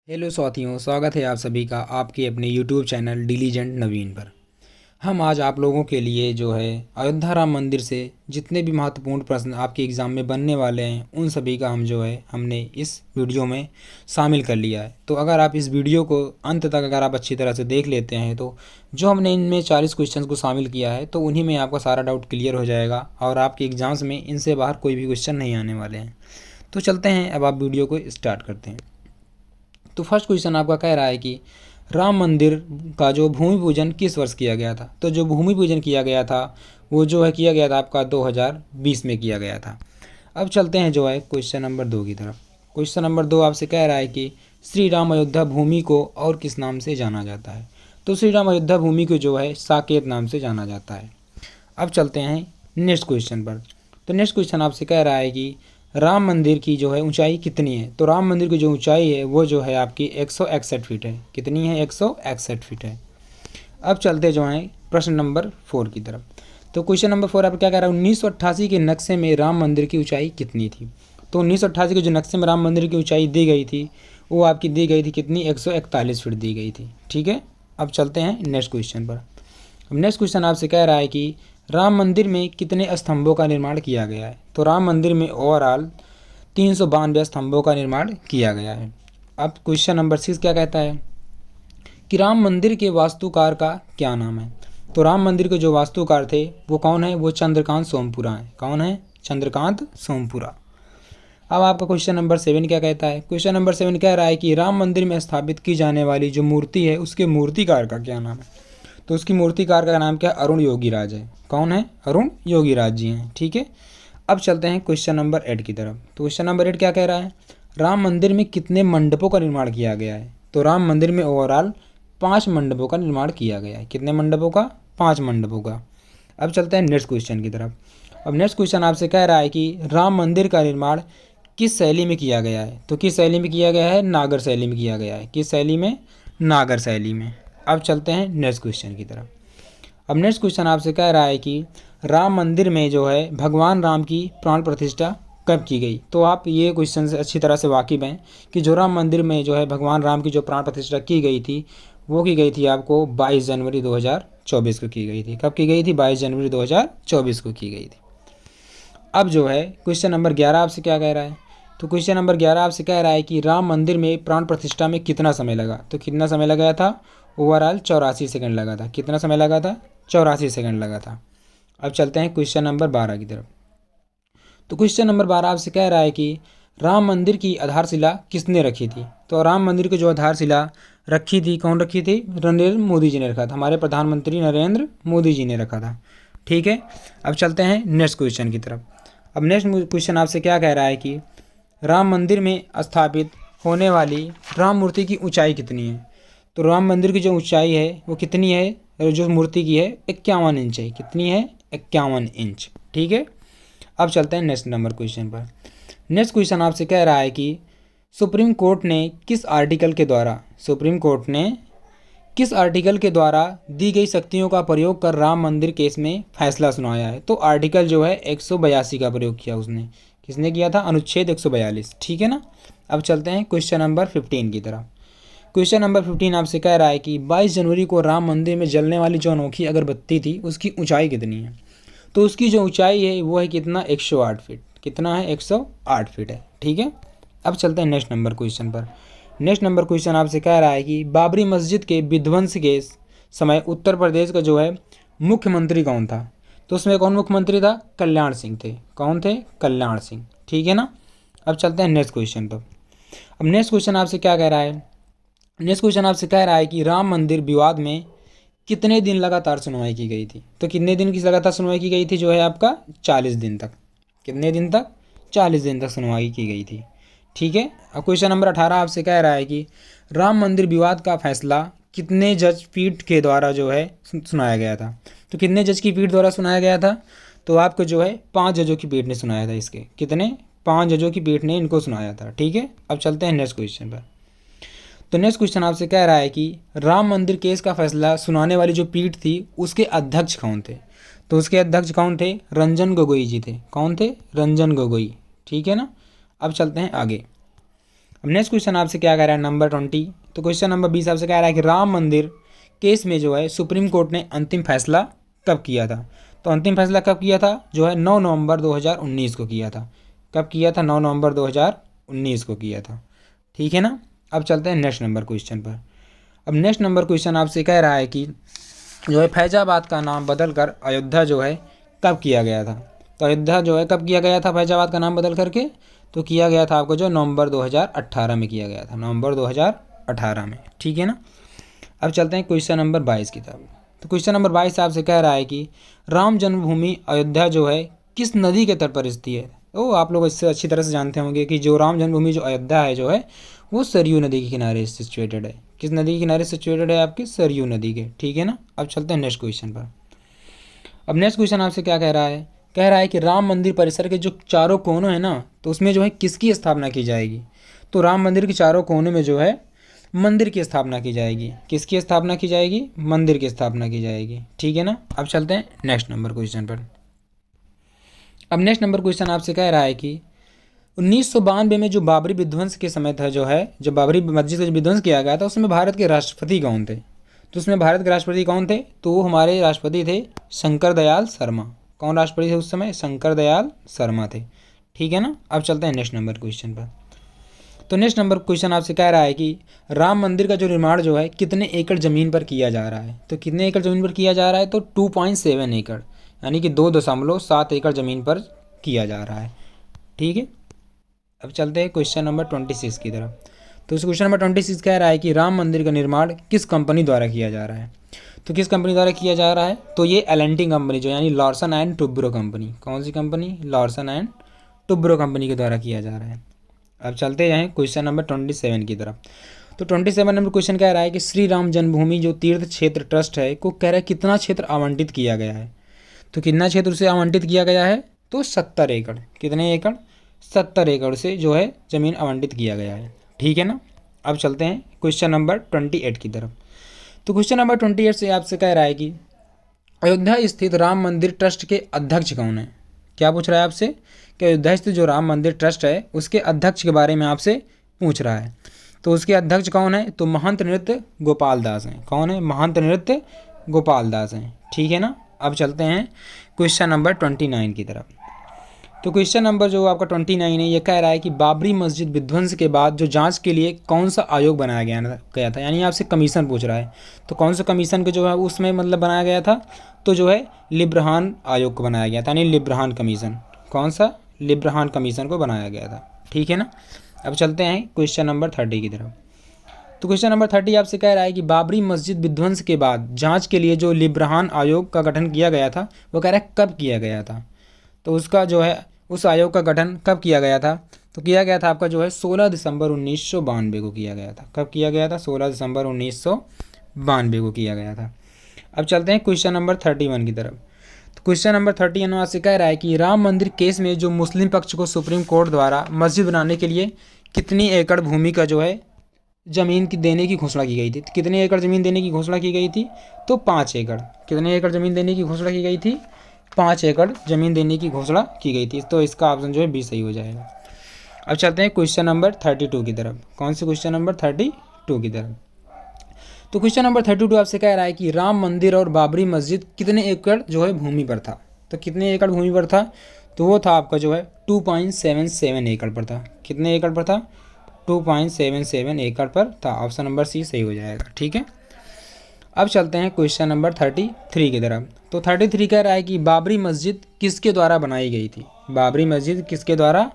Hello साथियों, स्वागत है आप सभी का आपके अपने यूट्यूब चैनल डिलीजेंट नवीन पर। हम आज आप लोगों के लिए जो है अयोध्या राम मंदिर से जितने भी महत्वपूर्ण प्रश्न आपके एग्ज़ाम में बनने वाले हैं उन सभी का हमने इस वीडियो में शामिल कर लिया है। तो अगर आप इस वीडियो को अंत तक अगर आप अच्छी तरह से देख लेते हैं तो जो हमने इनमें 40 क्वेश्चन को शामिल किया है तो उन्हीं में आपका सारा डाउट क्लियर हो जाएगा और आपके एग्ज़ाम्स में इनसे बाहर कोई भी क्वेश्चन नहीं आने वाले हैं। तो चलते हैं, अब आप वीडियो को स्टार्ट करते हैं। तो फर्स्ट क्वेश्चन आपका कह रहा है कि राम मंदिर का जो भूमि पूजन किस वर्ष किया गया था। तो जो भूमि पूजन किया गया था वो जो है किया गया था आपका 2020 में किया गया था। अब चलते हैं जो है क्वेश्चन नंबर 2 की तरफ। क्वेश्चन नंबर 2 आपसे कह रहा है कि श्री राम अयोध्या भूमि को और किस नाम से जाना जाता है। तो श्री राम अयोध्या भूमि को जो है साकेत नाम से जाना जाता है। अब चलते हैं नेक्स्ट क्वेश्चन पर। तो नेक्स्ट क्वेश्चन आपसे कह रहा है कि राम मंदिर की जो है ऊंचाई कितनी है। तो राम मंदिर की जो ऊंचाई है वो जो है आपकी 161 फीट है। कितनी है? 161 फीट है। अब चलते जो है प्रश्न नंबर 4 की तरफ। तो क्वेश्चन नंबर 4 आप क्या कह रहा है, 1988 के नक्शे में राम मंदिर की ऊंचाई कितनी थी। तो 1988 के जो नक्शे में राम मंदिर की ऊंचाई दी गई थी वो आपकी दी गई थी कितनी, 141 फीट दी गई थी। ठीक है, अब चलते हैं नेक्स्ट क्वेश्चन पर। अब नेक्स्ट क्वेश्चन आपसे कह रहा है कि राम मंदिर में कितने स्तंभों का निर्माण किया गया है। तो राम मंदिर में ओवरऑल 392 स्तंभों का निर्माण किया गया है। अब क्वेश्चन नंबर 6 क्या कहता है कि राम मंदिर के वास्तुकार का क्या नाम है। तो राम मंदिर के जो वास्तुकार थे वो कौन है, वो चंद्रकांत सोमपुरा है। कौन है? चंद्रकांत सोमपुरा। अब आपका क्वेश्चन नंबर 7 क्या कहता है। क्वेश्चन नंबर 7 कह रहा है कि राम मंदिर में स्थापित की जाने वाली जो मूर्ति है उसके मूर्तिकार का क्या नाम है। तो उसकी मूर्तिकार का नाम क्या है, अरुण योगीराज है। कौन है? अरुण योगीराज जी हैं। ठीक है, अब चलते हैं क्वेश्चन नंबर 8 की तरफ। तो क्वेश्चन नंबर 8 क्या कह रहा है, राम मंदिर में कितने मंडपों का निर्माण किया गया है। तो राम मंदिर में ओवरऑल 5 मंडपों का निर्माण किया गया है। कितने मंडपों का? 5 मंडपों का। अब चलते हैं नेक्स्ट क्वेश्चन की तरफ। अब नेक्स्ट क्वेश्चन आपसे कह रहा है कि राम मंदिर का निर्माण किस शैली में किया गया है। तो किस शैली में किया गया है? नागर शैली में किया गया है। किस शैली में? नागर शैली में। अब चलते हैं नेक्स्ट क्वेश्चन की तरफ। अब नेक्स्ट क्वेश्चन आपसे कह रहा है कि राम मंदिर में जो है भगवान राम की प्राण प्रतिष्ठा कब की गई। तो आप ये क्वेश्चन से अच्छी तरह से वाकिफ़ हैं कि जो राम मंदिर में जो है भगवान राम की जो प्राण प्रतिष्ठा की गई थी वो की गई थी आपको 22 जनवरी 2024 को की गई थी। कब की गई थी? 22 जनवरी 2024 को की गई थी। अब जो है क्वेश्चन नंबर 11 आपसे क्या कह रहा है। तो क्वेश्चन नंबर 11 आपसे कह रहा है कि राम मंदिर में प्राण प्रतिष्ठा में कितना समय लगा। तो कितना समय लगा था? ओवरऑल 84 सेकंड लगा था। कितना समय लगा था? 84 सेकंड लगा था। अब चलते हैं क्वेश्चन नंबर 12 की तरफ। तो क्वेश्चन नंबर 12 आपसे कह रहा है कि राम मंदिर की आधारशिला किसने रखी थी। तो राम मंदिर की जो आधारशिला रखी थी, कौन रखी थी? नरेंद्र मोदी जी ने रखा था। हमारे प्रधानमंत्री नरेंद्र मोदी जी ने रखा था। ठीक है, अब चलते हैं नेक्स्ट क्वेश्चन की तरफ। अब नेक्स्ट क्वेश्चन आपसे क्या कह रहा है कि राम मंदिर में स्थापित होने वाली राम मूर्ति की ऊंचाई कितनी है। तो राम मंदिर की जो ऊंचाई है वो कितनी है, जो मूर्ति की है 51 इंच है। कितनी है? 51 इंच। ठीक है, अब चलते हैं नेक्स्ट नंबर क्वेश्चन पर। नेक्स्ट क्वेश्चन आपसे कह रहा है कि सुप्रीम कोर्ट ने किस आर्टिकल के द्वारा दी गई शक्तियों का प्रयोग कर राम मंदिर केस में फैसला सुनाया है। तो आर्टिकल जो है 182 का प्रयोग किया उसने। किसने किया था? अनुच्छेद 142। ठीक है ना। अब चलते हैं क्वेश्चन नंबर 15 की तरफ। क्वेश्चन नंबर 15 आपसे कह रहा है कि 22 जनवरी को राम मंदिर में जलने वाली जो अनोखी अगरबत्ती थी उसकी ऊंचाई कितनी है। तो उसकी जो ऊंचाई है वो है कितना, 108 फीट। कितना है? 108 फीट है। ठीक है, अब चलते हैं नेक्स्ट नंबर क्वेश्चन पर। नेक्स्ट नंबर क्वेश्चन आपसे कह रहा है कि बाबरी मस्जिद के विध्वंस के समय उत्तर प्रदेश का जो है मुख्यमंत्री कौन था। तो उसमें कौन मुख्यमंत्री था? कल्याण सिंह थे। कौन थे? कल्याण सिंह। ठीक है ना। अब चलते हैं नेक्स्ट क्वेश्चन पर। अब नेक्स्ट क्वेश्चन आपसे क्या कह रहा है, नेक्स्ट क्वेश्चन आपसे कह रहा है कि राम मंदिर विवाद में कितने दिन लगातार सुनवाई की गई थी। तो कितने दिन की लगातार सुनवाई की गई थी? जो है आपका 40 दिन तक। कितने दिन तक? 40 दिन तक सुनवाई की गई थी। ठीक है, अब क्वेश्चन नंबर 18 आपसे कह रहा है कि राम मंदिर विवाद का फैसला कितने जज पीठ के द्वारा जो है सुनाया गया था। तो कितने जज की पीठ द्वारा सुनाया गया था? तो आपको जो है 5 जजों की पीठ ने सुनाया था। इसके कितने? 5 जजों की पीठ ने इनको सुनाया था। ठीक है, अब चलते हैं नेक्स्ट क्वेश्चन पर। तो नेक्स्ट क्वेश्चन आपसे कह रहा है कि राम मंदिर केस का फैसला सुनाने वाली जो पीठ थी उसके अध्यक्ष कौन थे। तो उसके अध्यक्ष कौन थे? रंजन गोगोई जी थे। कौन थे? रंजन गोगोई। ठीक है ना। अब चलते हैं आगे। अब नेक्स्ट क्वेश्चन आपसे क्या कह रहा है नंबर 20। तो क्वेश्चन नंबर 20 आपसे कह रहा है कि राम मंदिर केस में जो है सुप्रीम कोर्ट ने अंतिम फैसला कब किया था। तो अंतिम फैसला कब किया था जो है 9 नवंबर 2019 को किया था। कब किया था? 9 नवंबर 2019 को किया था। ठीक है ना। अब चलते हैं नेक्स्ट नंबर क्वेश्चन पर। अब नेक्स्ट नंबर क्वेश्चन आपसे कह रहा है कि जो है फैजाबाद का नाम बदल कर अयोध्या जो है कब किया गया था। तो अयोध्या जो है कब किया गया था फैजाबाद का नाम बदल करके? तो किया गया था आपको जो नवंबर 2018 में किया गया था, नवंबर 2018 में। ठीक है ना। अब चलते हैं क्वेश्चन नंबर 22 की तरफ। तो क्वेश्चन नंबर 22 आपसे कह रहा है कि राम जन्मभूमि अयोध्या जो है किस नदी के तट पर स्थित है। ओ आप लोग इससे अच्छी तरह से जानते होंगे कि जो राम जन्मभूमि जो अयोध्या है जो है वो सरयू नदी के किनारे सिचुएटेड है। किस नदी के किनारे सिचुएटेड है? आपकी सरयू नदी के। ठीक है ना। अब चलते हैं नेक्स्ट क्वेश्चन पर। अब नेक्स्ट क्वेश्चन आपसे क्या कह रहा है? कह रहा है कि राम मंदिर परिसर के जो चारों कोनों हैं ना, तो उसमें जो है किसकी स्थापना की जाएगी। तो राम मंदिर के चारों कोनों में जो है मंदिर की स्थापना की जाएगी। किसकी स्थापना की जाएगी? मंदिर की स्थापना की जाएगी। ठीक है ना। अब चलते हैं नेक्स्ट नंबर क्वेश्चन पर। अब नेक्स्ट नंबर क्वेश्चन आपसे कह रहा है कि 1992 में जो बाबरी विध्वंस के समय था जो है, जब बाबरी मस्जिद का विध्वंस किया गया था उसमें भारत के राष्ट्रपति कौन थे। तो उसमें भारत के राष्ट्रपति कौन थे? तो वो हमारे राष्ट्रपति थे शंकर दयाल शर्मा। कौन राष्ट्रपति थे उस समय? शंकर दयाल शर्मा थे। ठीक है ना। अब चलते हैं नेक्स्ट नंबर क्वेश्चन पर। तो नेक्स्ट नंबर क्वेश्चन आपसे कह रहा है कि राम मंदिर का जो निर्माण जो है कितने एकड़ ज़मीन पर किया जा रहा है। तो कितने एकड़ ज़मीन पर किया जा रहा है? तो 2.7 एकड़, यानी कि 2.7 एकड़ ज़मीन पर किया जा रहा है। ठीक है। अब चलते हैं क्वेश्चन नंबर 26 की तरफ। तो इस क्वेश्चन नंबर 26 कह रहा है कि राम मंदिर का निर्माण किस कंपनी द्वारा किया जा रहा है। तो किस कंपनी द्वारा किया जा रहा है? तो ये एल&टी कंपनी जो यानी लार्सन एंड टुब्रो कंपनी। कौन सी company? Larsen and Toubro company के द्वारा किया जा रहा है। अब चलते हैं क्वेश्चन नंबर 27 की तरफ। तो 27 नंबर क्वेश्चन कह रहा है कि श्री राम जन्मभूमि जो तीर्थ क्षेत्र ट्रस्ट है को कह रहा है कितना क्षेत्र आवंटित किया गया है। तो कितना क्षेत्र उसे आवंटित किया गया है? तो 70 एकड़। कितने एकड़? 70 एकड़ से जो है ज़मीन आवंटित किया गया है। ठीक है ना। अब चलते हैं क्वेश्चन नंबर 28 की तरफ। तो क्वेश्चन नंबर 28 से आपसे कह रहा है कि अयोध्या स्थित राम मंदिर ट्रस्ट के अध्यक्ष कौन है। क्या पूछ रहा है आपसे? कि अयोध्या स्थित जो राम मंदिर ट्रस्ट है उसके अध्यक्ष के बारे में आपसे पूछ रहा है। तो उसके अध्यक्ष कौन है? तो महंत नृत्य गोपाल दास हैं। कौन है? महंत नृत्य गोपाल दास हैं। ठीक है ना। अब चलते हैं क्वेश्चन नंबर 29 की तरफ। तो क्वेश्चन नंबर जो आपका 29 है ये कह रहा है कि बाबरी मस्जिद विध्वंस के बाद जो जांच के लिए कौन सा आयोग बनाया गया था, यानी आपसे कमीशन पूछ रहा है। तो कौन सा कमीशन के जो है उसमें मतलब बनाया गया था? तो जो है लिब्रहान आयोग को बनाया गया था, यानी लिब्रहान कमीशन। कौन सा? लिब्रहान कमीशन को बनाया गया था। ठीक है ना। अब चलते हैं क्वेश्चन नंबर 30 की तरफ। तो क्वेश्चन नंबर 30 आपसे कह रहा है कि बाबरी मस्जिद विध्वंस के बाद जांच के लिए जो लिब्रहान आयोग का गठन किया गया था वो कह रहा है कब किया गया था। तो उसका जो है उस आयोग का गठन कब किया गया था? तो किया गया था आपका जो है 16 दिसंबर 1992 को किया गया था। कब किया गया था? 16 दिसंबर 1992 को किया गया था। अब चलते हैं क्वेश्चन नंबर 31 की तरफ। तो क्वेश्चन नंबर 31 से कह रहा है कि राम मंदिर केस में जो मुस्लिम पक्ष को सुप्रीम कोर्ट द्वारा मस्जिद बनाने के लिए कितनी एकड़ भूमि का जो है ज़मीन की देने की घोषणा की गई थी। कितनी एकड़ ज़मीन देने की घोषणा की गई थी? तो 5 एकड़। कितने एकड़ ज़मीन देने की घोषणा की गई थी? 5 एकड़ ज़मीन देने की घोषणा की गई थी। तो इसका ऑप्शन जो है बी सही हो जाएगा। अब चलते हैं क्वेश्चन नंबर 32 की तरफ। कौन से? क्वेश्चन नंबर 32 की तरफ। तो क्वेश्चन नंबर 32 आपसे कह रहा है कि राम मंदिर और बाबरी मस्जिद कितने एकड़ जो है भूमि पर था। तो कितने एकड़ भूमि पर था? तो वो था आपका जो है 2.77 एकड़ पर था। कितने एकड़ पर था? 2.77 एकड़ पर था। ऑप्शन नंबर सी सही हो जाएगा। ठीक है। अब चलते हैं क्वेश्चन नंबर 33 की तरफ। तो 33 कह रहा है कि बाबरी मस्जिद किसके द्वारा बनाई गई थी। बाबरी मस्जिद किसके द्वारा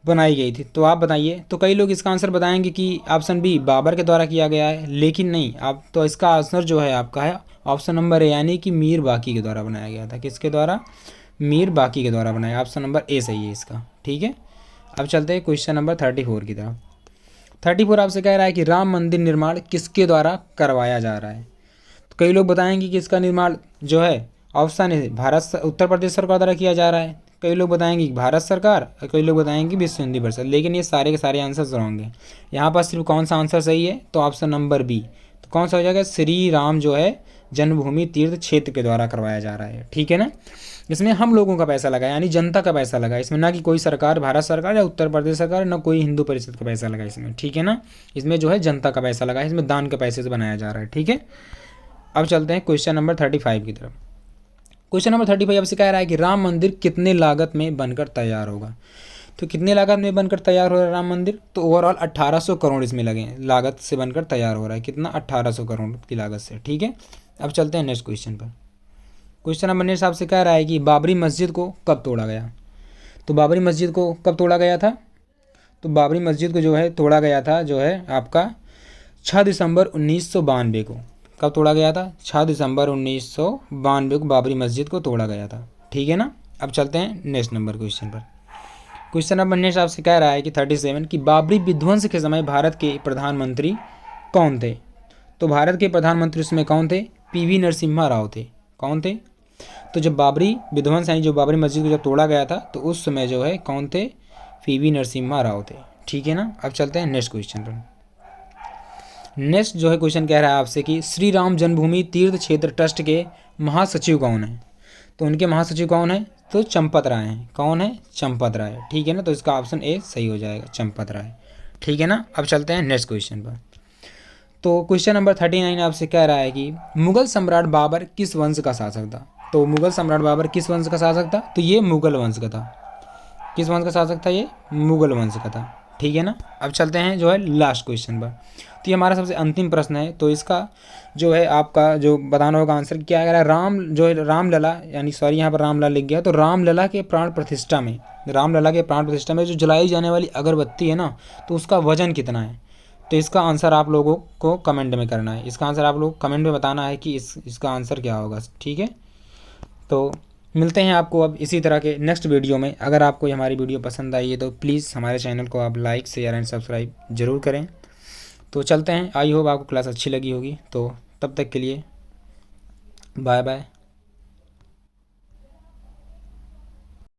बनाई गई थी? तो आप बताइए। तो कई लोग इसका आंसर बताएंगे कि ऑप्शन बी बाबर के द्वारा किया गया है, लेकिन नहीं। आप तो इसका आंसर जो है आपका है ऑप्शन नंबर ए, यानी कि मीर बाकी के द्वारा बनाया गया था। किसके द्वारा? मीर बाकी के द्वारा बनाया। ऑप्शन नंबर ए सही है इसका। ठीक है। अब चलते हैं क्वेश्चन नंबर 34 की तरफ। 34 आपसे कह रहा है कि राम मंदिर निर्माण किसके द्वारा करवाया जा रहा है। तो कई लोग बताएंगे कि इसका निर्माण जो है ऑप्शन है उत्तर प्रदेश सरकार द्वारा किया जा रहा है। कई लोग बताएंगे कि भारत सरकार और कई लोग बताएंगे विश्व हिंदी परिषद, लेकिन ये सारे के सारे आंसर रॉन्ग हैं। यहाँ पर सिर्फ कौन सा आंसर सही है? तो ऑप्शन नंबर बी। तो कौन सा हो जाएगा? श्री राम जो है जन्मभूमि तीर्थ क्षेत्र के द्वारा करवाया जा रहा है। ठीक है ना। इसमें हम लोगों का पैसा लगा, यानी जनता का पैसा लगा इसमें, ना कि कोई सरकार, भारत सरकार या उत्तर प्रदेश सरकार, ना कोई हिंदू परिषद का पैसा लगा इसमें, ठीक है ना। इसमें जो है जनता का पैसा लगा है, इसमें दान के पैसे से बनाया जा रहा है, ठीक है। अब चलते हैं क्वेश्चन नंबर 35 की तरफ। क्वेश्चन नंबर 35 आपसे कह रहा है कि राम मंदिर कितने लागत में बनकर तैयार होगा। तो कितने लागत में बनकर तैयार हो रहा है राम मंदिर, तो ओवरऑल 1800 करोड़ इसमें लगे हैं, लागत से बनकर तैयार हो रहा है, कितना, 1800 करोड़ की लागत से, ठीक है। अब चलते हैं नेक्स्ट क्वेश्चन पर। क्वेश्चन नंबर नेक्स्ट आपसे कह रहा है कि बाबरी मस्जिद को कब तोड़ा गया। तो बाबरी मस्जिद को कब तोड़ा गया था, तो बाबरी मस्जिद को जो है तोड़ा गया था जो है आपका 6 दिसंबर 1992 को। कब तोड़ा गया था, 6 दिसंबर 1992 को बाबरी मस्जिद को तोड़ा गया था, ठीक है ना। अब चलते हैं नेक्स्ट नंबर क्वेश्चन पर। क्वेश्चन नंबर नेक्स्ट आपसे कह रहा है कि 37 कि बाबरी विध्वंस के समय भारत के प्रधानमंत्री कौन थे। तो भारत के प्रधानमंत्री उसमें कौन थे, पीवी नरसिम्हा राव थे। कौन थे, तो जब बाबरी विध्वंस यानी जो बाबरी मस्जिद को जब तोड़ा गया था तो उस समय जो है कौन थे, पीवी नरसिम्हा राव थे, ठीक है ना। अब चलते हैं नेक्स्ट क्वेश्चन पर। नेक्स्ट जो है क्वेश्चन कह रहा है आपसे कि श्री राम जन्मभूमि तीर्थ क्षेत्र ट्रस्ट के महासचिव कौन है। तो उनके महासचिव कौन है, तो चंपत राय हैं। कौन है, चंपत राय, ठीक है ना। तो इसका ऑप्शन ए सही हो जाएगा, चंपत राय, ठीक है ना। अब चलते हैं नेक्स्ट क्वेश्चन पर। तो क्वेश्चन नंबर 39 आपसे कह रहा है कि मुगल सम्राट बाबर किस वंश का शासक था। तो मुगल सम्राट बाबर किस वंश का शासक था, तो ये मुगल वंश का था। किस वंश का शासक था, ये मुगल वंश का था, ठीक है ना। अब चलते हैं जो है लास्ट क्वेश्चन पर। तो ये हमारा सबसे अंतिम प्रश्न है, तो इसका जो है आपका जो बताना होगा आंसर क्या है। राम जो है रामलला, यानी सॉरी यहाँ पर रामलला लिख गया, तो रामलला के प्राण प्रतिष्ठा में, रामलला के प्राण प्रतिष्ठा में जो जलाई जाने वाली अगरबत्ती है ना, तो उसका वजन कितना है। तो इसका आंसर आप लोगों को कमेंट में करना है, इसका आंसर आप लोग कमेंट में बताना है कि इसका आंसर क्या होगा, ठीक है। तो मिलते हैं आपको अब इसी तरह के नेक्स्ट वीडियो में। अगर आपको हमारी वीडियो पसंद आई है तो प्लीज़ हमारे चैनल को आप लाइक, शेयर एंड सब्सक्राइब जरूर करें। तो चलते हैं, आई होप आपको क्लास अच्छी लगी होगी। तो तब तक के लिए बाय बाय।